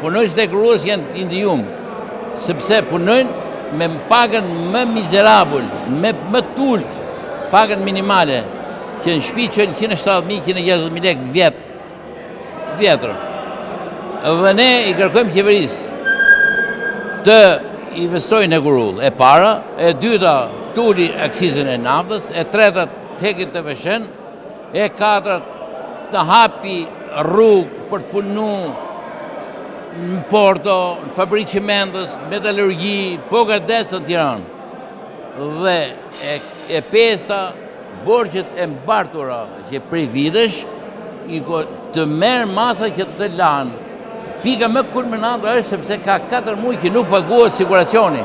Punojës të gruas janë indijum, sepse punojnë me pagën më mizerabull, me më tullt, pagën minimale, që në shtëpi që 170.000-160.000 lekë vjetër. Dhe ne i kërkojmë qeverisë të investojnë në grull. E para, e dyta tuli aksizën e naftës, e treta tekin të veshën, e katërt të hapi rrugë për të punu në Porto, në fabrikë qimendës, metallurgji, Pogadec në Tiranë. Dhe e pesta, borxhet e mbartura që prej vitesh të merë masa që të lanë. Pika më kulminante është sepse ka 4 muaj që nuk paguhet siguracioni.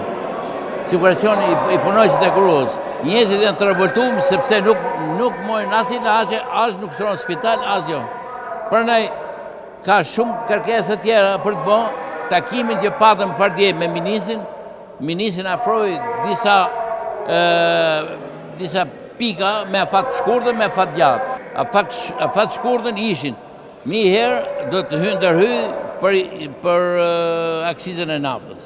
Siguracioni i punojësit e gruas. Njerëzit janë të revoltuar sepse nuk mojnë as ilaçe, as nuk shtrohen në spital, as jo. Prandaj ka shumë kërkesa tjera për të bërë takimin që patëm për dje me ministrin. Ministri afroi disa pika me afat shkurtër, me afat gjatë. Afat shkurtër ishin mi herë do të ndërhy për aksizën e naftës.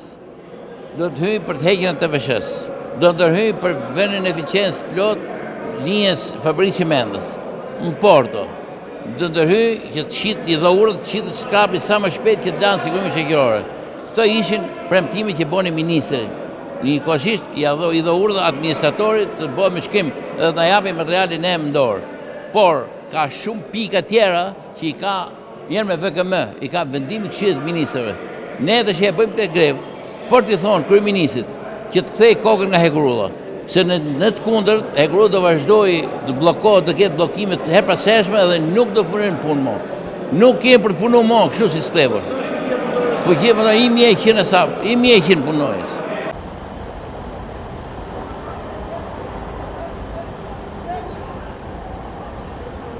Do të hyj për të heqjen e TVSH-s. Do të ndërhyj për vendin e eficiencë plot linjës fabrikë qimendës në Porto. Do të ndërhyj që të shit i dhaurët, të shitet skrapi sa më shpejt që të lanë sigurimin shoqëror. Këto ishin premtime që boni ministri. Njëkohësisht i dhaurët administratorit të bëjë me shkrim dhe të na japin materialin e në dorë. Por ka shumë pika tjera që i ka njerë me VKM, i ka vendimin të Këshillit të Ministrave. Ne dhe që e bëjmë të grevë, për t'i thonë kryeministit që të kthej kokën nga Hekurulla, se në të kundërt, Hekurulla do vazhdoj të bllokohet, do ketë bllokimet të herpaseshme dhe nuk do punojnë punë më. Nuk kemë për të punu më, kështu si shtevër. Po kemë 1100 punojës.